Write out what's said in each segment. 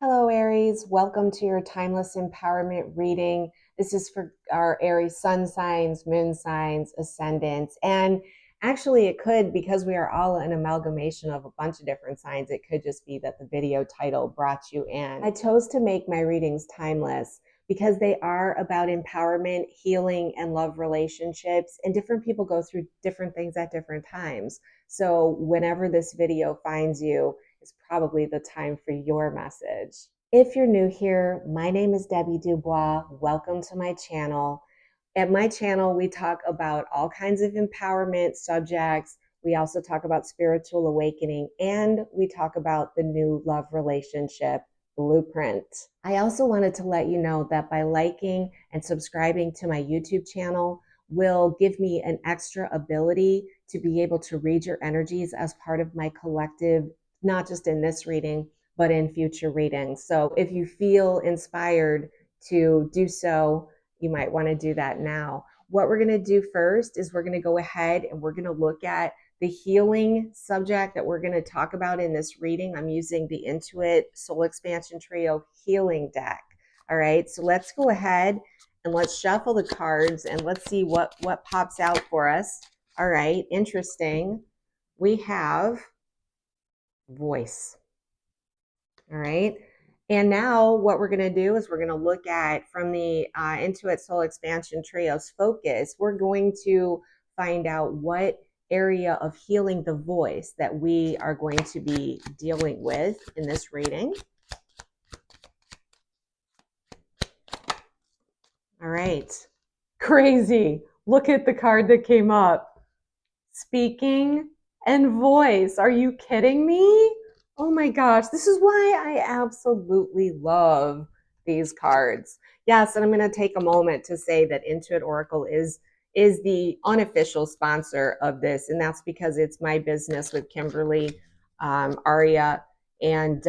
Hello, Aries. Welcome to your Timeless Empowerment reading. This is for our Aries sun signs, moon signs, ascendants. And actually, it could, because we are all an amalgamation of a bunch of different signs, it could just be that the video title brought you in. I chose to make my readings timeless because they are about empowerment, healing, and love relationships. And different people go through different things at different times. So, whenever this video finds you, is probably the time for your message. If you're new here, my name is Debbie Dubois. Welcome to my channel. At my channel, we talk about all kinds of empowerment subjects. We also talk about spiritual awakening, and we talk about the new love relationship blueprint. I also wanted to let you know that by liking and subscribing to my YouTube channel will give me an extra ability to be able to read your energies as part of my collective, not just in this reading, but in future readings. So if you feel inspired to do so, you might want to do that now. What we're going to do first is we're going to go ahead and we're going to look at the healing subject that we're going to talk about in this reading. I'm using the Intuit Soul Expansion Trio healing deck. All right, so let's go ahead and let's shuffle the cards and let's see what pops out for us. All right, interesting. We have voice. All right. And now what we're going to do is we're going to look at from the Intuit Soul Expansion Trio's focus. We're going to find out what area of healing the voice that we are going to be dealing with in this reading. All right. Crazy. Look at the card that came up. Speaking and voice. Are you kidding me? Oh my gosh, this is why I absolutely love these cards. Yes, and I'm going to take a moment to say that Intuit Oracle is the unofficial sponsor of this, and that's because it's my business with Kimberly, Aria, and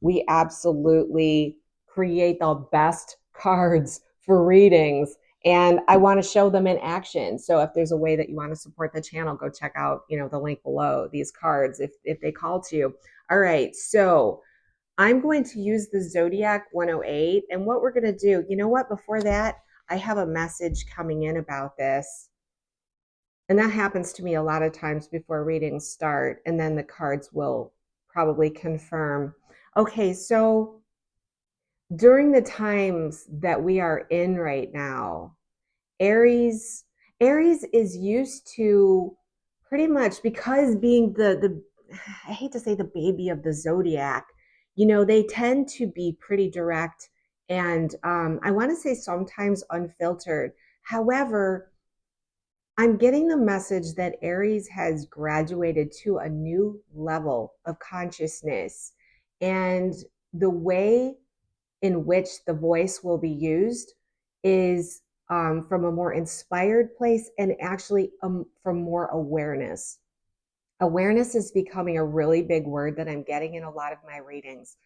we absolutely create the best cards for readings. And I want to show them in action. So if there's a way that you want to support the channel, go check out, the link below, these cards, if they call to you. All right, so I'm going to use the Zodiac 108. And what we're going to do, you know what, before that, I have a message coming in about this. And that happens to me a lot of times before readings start. And then the cards will probably confirm. Okay, so during the times that we are in right now, Aries is used to pretty much, because being the I hate to say the baby of the zodiac, they tend to be pretty direct and I want to say sometimes unfiltered. However, I'm getting the message that Aries has graduated to a new level of consciousness, and the way in which the voice will be used is from a more inspired place and actually from more awareness. Awareness is becoming a really big word that I'm getting in a lot of my readings.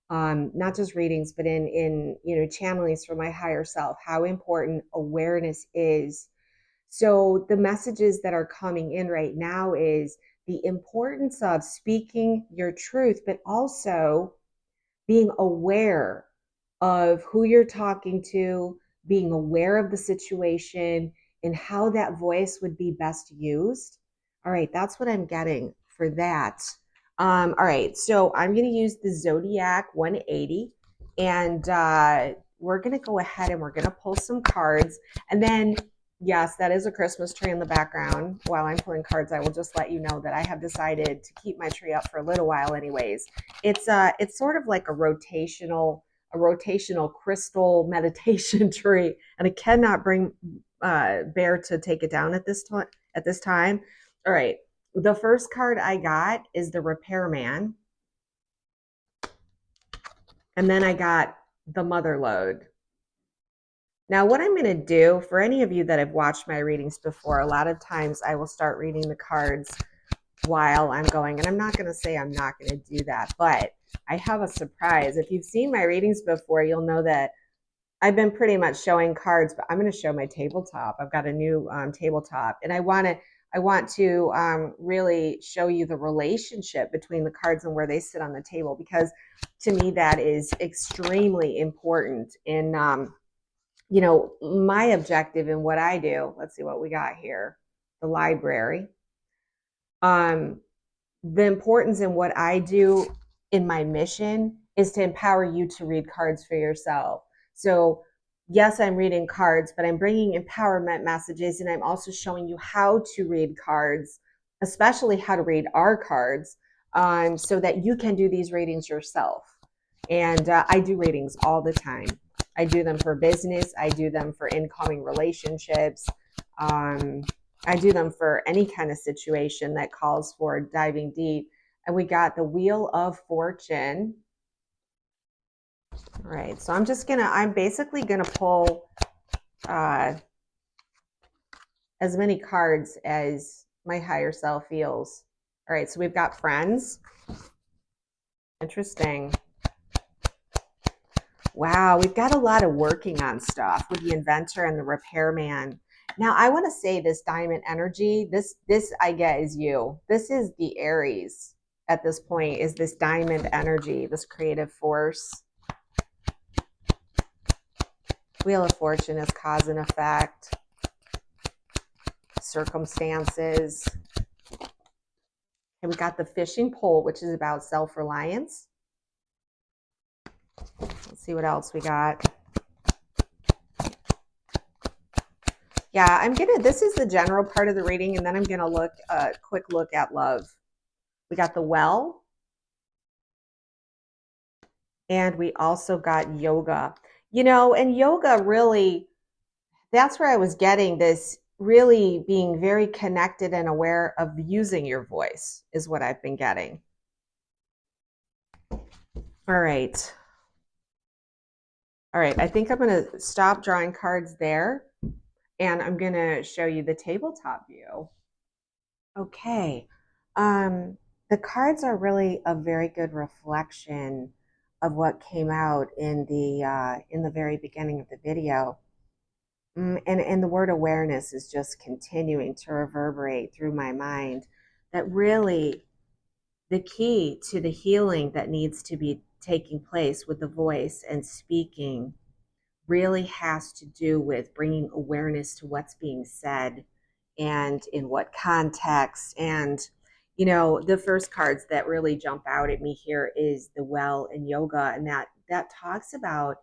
Not just readings, but in channelings for my higher self, how important awareness is. So the messages that are coming in right now is the importance of speaking your truth, but also being aware of who you're talking to, being aware of the situation and how that voice would be best used. All right, that's what I'm getting for that. All right, so I'm going to use the Zodiac 180, and we're going to go ahead and we're going to pull some cards. And then, yes, that is a Christmas tree in the background. While I'm pulling cards, I will just let you know that I have decided to keep my tree up for a little while anyways. It's sort of like a rotational crystal meditation tree, and I cannot bear to take it down at this time. All right, the first card I got is the Repairman, and then I got the Mother Lode. Now, what I'm going to do, for any of you that have watched my readings before, a lot of times I will start reading the cards while I'm going, and I'm not going to say I'm not going to do that, but I have a surprise. If you've seen my readings before, you'll know that I've been pretty much showing cards, but I'm going to show my tabletop. I've got a new tabletop, and I want I want to really show you the relationship between the cards and where they sit on the table, because to me that is extremely important in my objective in what I do. Let's see what we got here. The library. Um, the importance in what I do in my mission is to empower you to read cards for yourself. So, yes, I'm reading cards, but I'm bringing empowerment messages, and I'm also showing you how to read cards, especially how to read our cards, so that you can do these readings yourself. And I do readings all the time. I do them for business. I do them for incoming relationships. I do them for any kind of situation that calls for diving deep. And we got the Wheel of Fortune. All right, so I'm basically gonna pull as many cards as my higher self feels. All right, so we've got friends. Interesting. Wow, we've got a lot of working on stuff with the inventor and the repairman. Now, I want to say this diamond energy, this I get is you. This is the Aries at this point, is this diamond energy, this creative force. Wheel of Fortune is cause and effect, circumstances. And we got the fishing pole, which is about self-reliance. Let's see what else we got. Yeah, this is the general part of the reading, and then I'm gonna look a quick look at love. We got the Well, and we also got yoga. And yoga really, that's where I was getting this, really being very connected and aware of using your voice is what I've been getting. All right. All right, I think I'm going to stop drawing cards there, and I'm going to show you the tabletop view. Okay. The cards are really a very good reflection of what came out in the very beginning of the video. And the word awareness is just continuing to reverberate through my mind, that really the key to the healing that needs to be taking place with the voice and speaking really has to do with bringing awareness to what's being said and in what context. And the first cards that really jump out at me here is the Well and yoga, and that talks about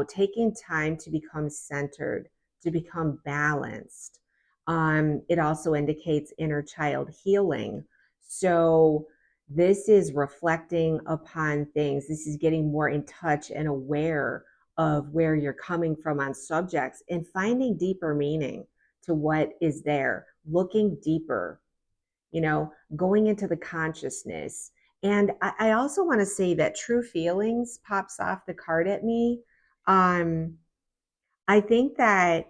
taking time to become centered, to become balanced. It also indicates inner child healing. So this is reflecting upon things. This is getting more in touch and aware of where you're coming from on subjects and finding deeper meaning to what is there, looking deeper, going into the consciousness. And I also want to say that true feelings pops off the card at me. I think that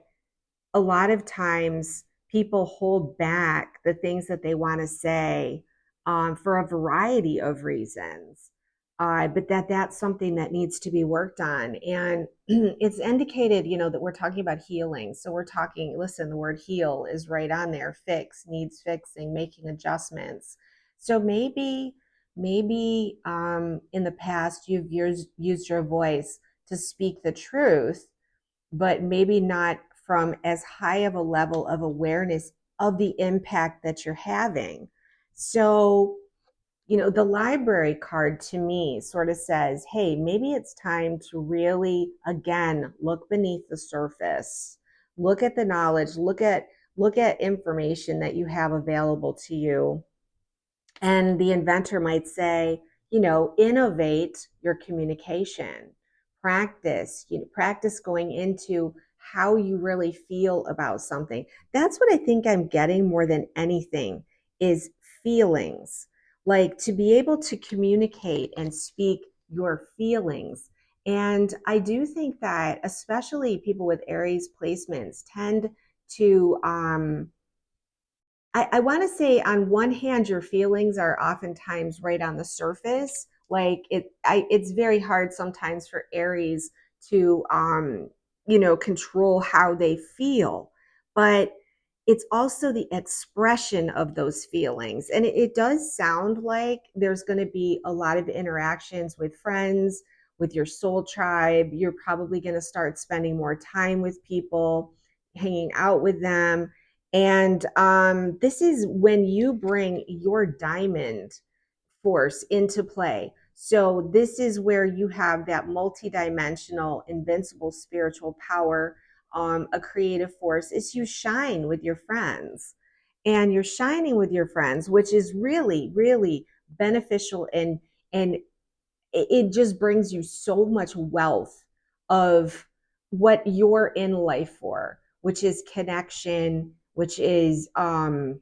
a lot of times people hold back the things that they want to say for a variety of reasons. But that's something that needs to be worked on. And it's indicated, that we're talking about healing. So we're talking, listen, the word heal is right on there. Fix, needs fixing, making adjustments. So maybe in the past you've used your voice to speak the truth, but maybe not from as high of a level of awareness of the impact that you're having. So, the library card to me sort of says, hey, maybe it's time to really, again, look beneath the surface, look at the knowledge, look at information that you have available to you. And the inventor might say, innovate your communication, practice going into how you really feel about something. That's what I think I'm getting more than anything, is feelings. Like, to be able to communicate and speak your feelings. And I do think that especially people with Aries placements tend to I want to say, on one hand, your feelings are oftentimes right on the surface. Like, it's very hard sometimes for Aries to, control how they feel. But it's also the expression of those feelings. And it does sound like there's going to be a lot of interactions with friends, with your soul tribe. You're probably going to start spending more time with people, hanging out with them. And this is when you bring your diamond force into play. So, this is where you have that multidimensional, invincible spiritual power, a creative force. Is you shine with your friends. And you're shining with your friends, which is really, really beneficial. And it just brings you so much wealth of what you're in life for, which is connection, which is having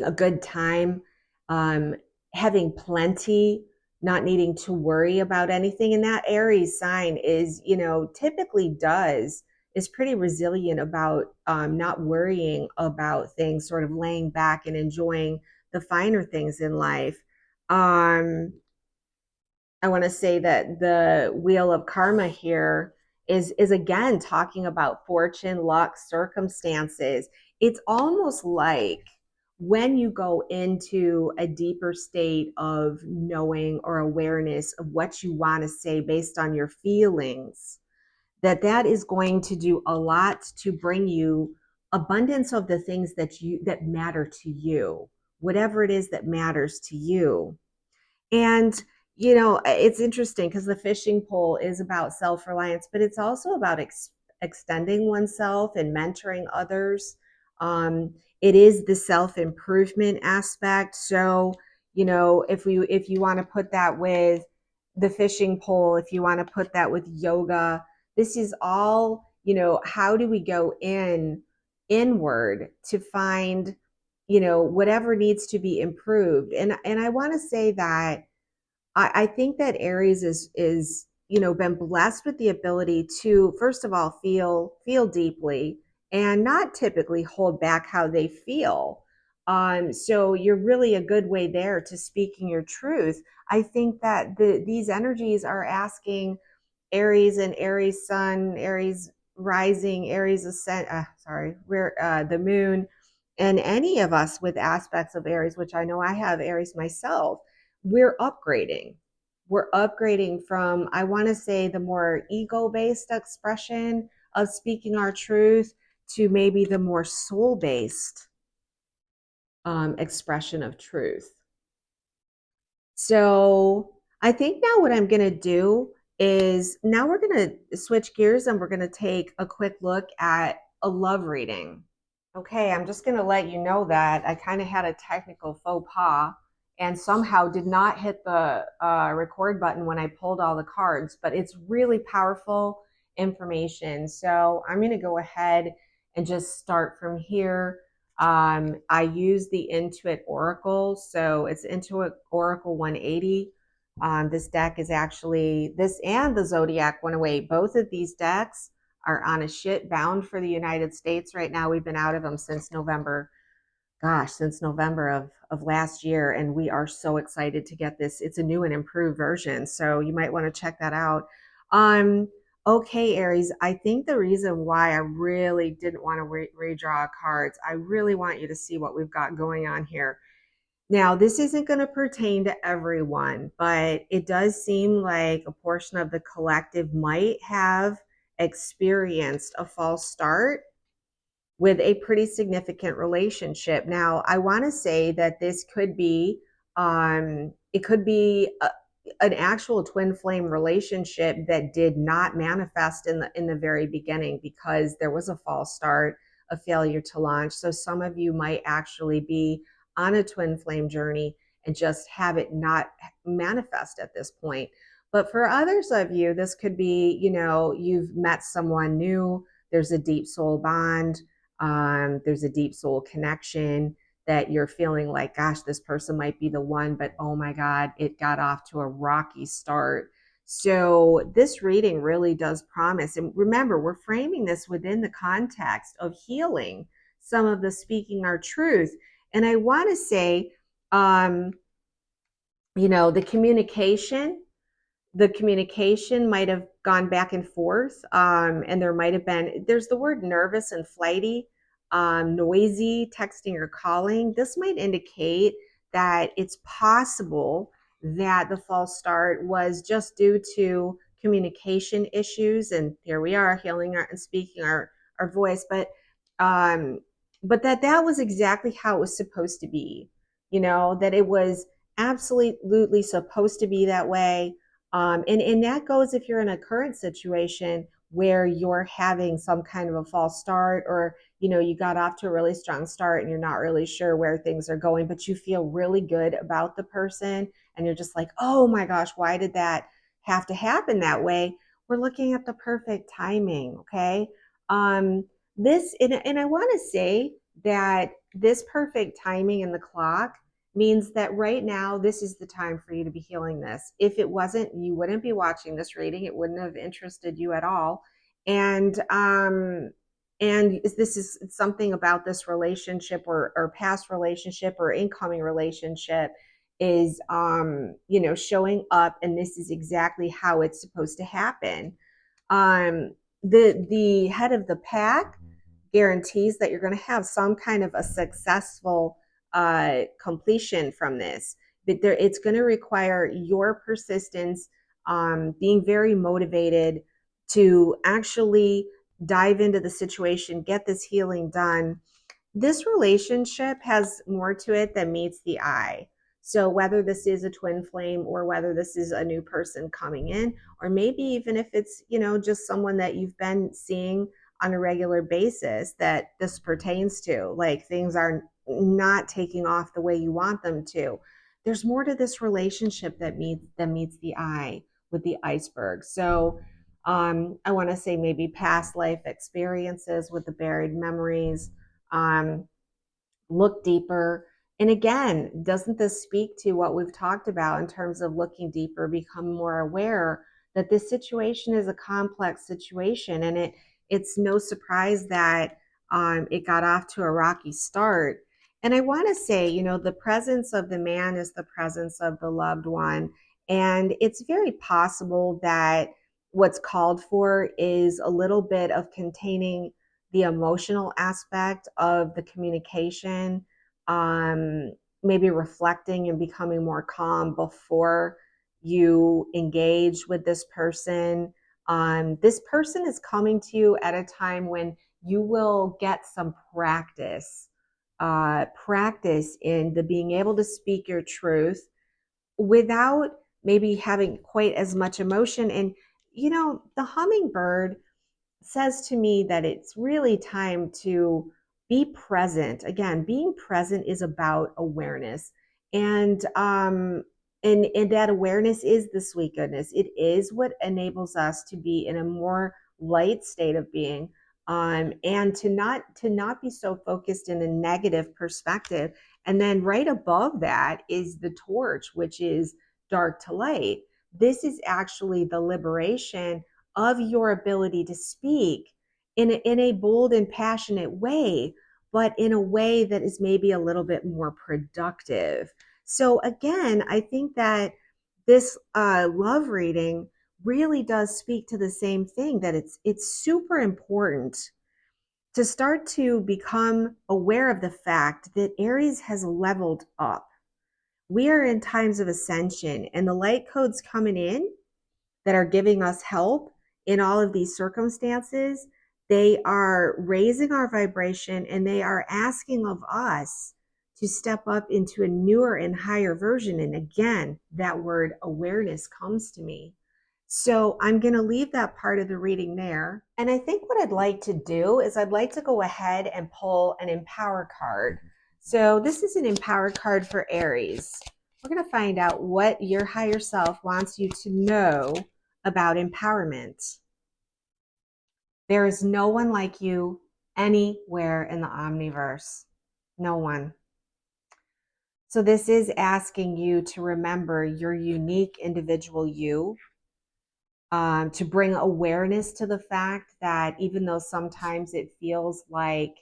a good time, um, having plenty, not needing to worry about anything. And that Aries sign is, typically is pretty resilient about not worrying about things, sort of laying back and enjoying the finer things in life. I want to say that the wheel of karma here is again talking about fortune, luck, circumstances. It's almost like when you go into a deeper state of knowing or awareness of what you want to say based on your feelings, that is going to do a lot to bring you abundance of the things that matter to you, whatever it is that matters to you. And, it's interesting because the fishing pole is about self reliance, but it's also about extending oneself and mentoring others. It is the self improvement aspect. So, if you want to put that with the fishing pole, if you want to put that with yoga, this is all, how do we go inward to find whatever needs to be improved. And I want to say that I think that Aries is been blessed with the ability to, first of all, feel deeply and not typically hold back how they feel. So you're really a good way there to speaking your truth. I think that these energies are asking Aries and Aries Sun, Aries rising, Aries ascent, where the moon, and any of us with aspects of Aries, which I know I have Aries myself, we're upgrading. We're upgrading from, I want to say, the more ego based expression of speaking our truth to maybe the more soul based expression of truth. So I think now what I'm going to do is now we're going to switch gears and we're going to take a quick look at a love reading. Okay, I'm just going to let you know that I kind of had a technical faux pas and somehow did not hit the record button when I pulled all the cards, but it's really powerful information. So I'm going to go ahead and just start from here. I use the Intuit Oracle, so it's Intuit Oracle 180. This deck is actually this and the Zodiac 108. Both of these decks are on a shit bound for the United States right now. We've been out of them since November, since November of last year. And we are so excited to get this. It's a new and improved version. So you might want to check that out. Okay, Aries, I think the reason why I really didn't want to redraw cards, I really want you to see what we've got going on here. Now, this isn't going to pertain to everyone, but it does seem like a portion of the collective might have experienced a false start with a pretty significant relationship. Now, I want to say that this could be, it could be an actual twin flame relationship that did not manifest in the very beginning because there was a false start, a failure to launch. So some of you might actually be on a twin flame journey and just have it not manifest at this point. But for others of you, this could be, you've met someone new, there's a deep soul bond, there's a deep soul connection that you're feeling like, gosh, this person might be the one, but oh my God, it got off to a rocky start. So this reading really does promise. And remember, we're framing this within the context of healing some of the speaking our truth. And I want to say, the communication might have gone back and forth, and there might have been, there's the word nervous and flighty. noisy texting or calling, this might indicate that it's possible that the false start was just due to communication issues. And here we are healing and speaking our voice, um, but that was exactly how it was supposed to be, that it was absolutely supposed to be that way. And that goes if you're in a current situation where you're having some kind of a false start, or you got off to a really strong start and you're not really sure where things are going, but you feel really good about the person and you're just like, oh my gosh, why did that have to happen that way? We're looking at the perfect timing. Okay. um this and I want to say that this perfect timing in the clock means that right now this is the time for you to be healing this. If it wasn't, you wouldn't be watching this reading. It wouldn't have interested you at all. And this is something about this relationship, or past relationship or incoming relationship, is showing up, and this is exactly how it's supposed to happen. The head of the pack guarantees that you're going to have some kind of a successful completion from this. But it's going to require your persistence, being very motivated to actually dive into the situation, get this healing done. This relationship has more to it than meets the eye. So whether this is a twin flame, or whether this is a new person coming in, or maybe even if it's, just someone that you've been seeing on a regular basis that this pertains to, like things are not taking off the way you want them to. There's more to this relationship that meets the eye with the iceberg. So I want to say maybe past life experiences with the buried memories. um, Look deeper. And again, doesn't this speak to what we've talked about in terms of looking deeper, become more aware that this situation is a complex situation, and it's no surprise that it got off to a rocky start. And I want to say, the presence of the man is the presence of the loved one, and it's very possible that what's called for is a little bit of containing the emotional aspect of the communication, um, maybe reflecting and becoming more calm before you engage with this person. This person is coming to you at a time when you will get some practice in the being able to speak your truth without maybe having quite as much emotion. And the hummingbird says to me that it's really time to be present. Again, being present is about awareness. And that awareness is the sweet goodness. It is what enables us to be in a more light state of being, and to not be so focused in a negative perspective. And then right above that is the torch, which is dark to light. This is actually the liberation of your ability to speak in a bold and passionate way, but in a way that is maybe a little bit more productive. So again, I think that this love reading really does speak to the same thing, that it's super important to start to become aware of the fact that Aries has leveled up. We are in times of ascension, and the light codes coming in that are giving us help in all of these circumstances, they are raising our vibration, and they are asking of us to step up into a newer and higher version. And again, that word awareness comes to me. So I'm going to leave that part of the reading there. And I think what I'd like to do is I'd like to go ahead and pull an empower card. So this is an empower card for Aries. We're going to find out what your higher self wants you to know about empowerment. There is no one like you anywhere in the omniverse. No one. So this is asking you to remember your unique individual you, to bring awareness to the fact that even though sometimes it feels like,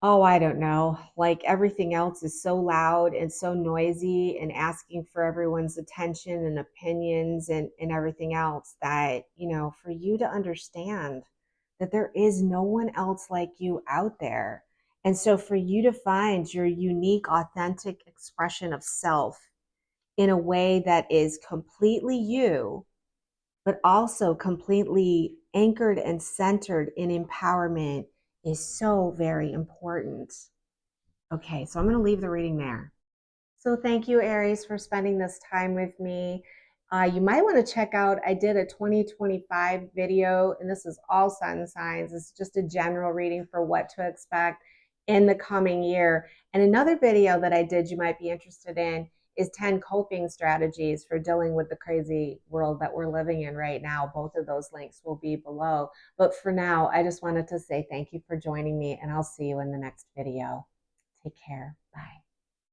oh, I don't know, like everything else is so loud and so noisy and asking for everyone's attention and opinions and everything else, that, for you to understand that there is no one else like you out there. And so for you to find your unique, authentic expression of self in a way that is completely you, but also completely anchored and centered in empowerment is so very important. Okay, so I'm going to leave the reading there. So thank you, Aries, for spending this time with me. You might want to check out, I did a 2025 video, and this is all sun signs. It's just a general reading for what to expect in the coming year. And another video that I did you might be interested in is 10 coping strategies for dealing with the crazy world that we're living in right now. Both of those links will be below. But for now, I just wanted to say thank you for joining me, and I'll see you in the next video. Take care. Bye.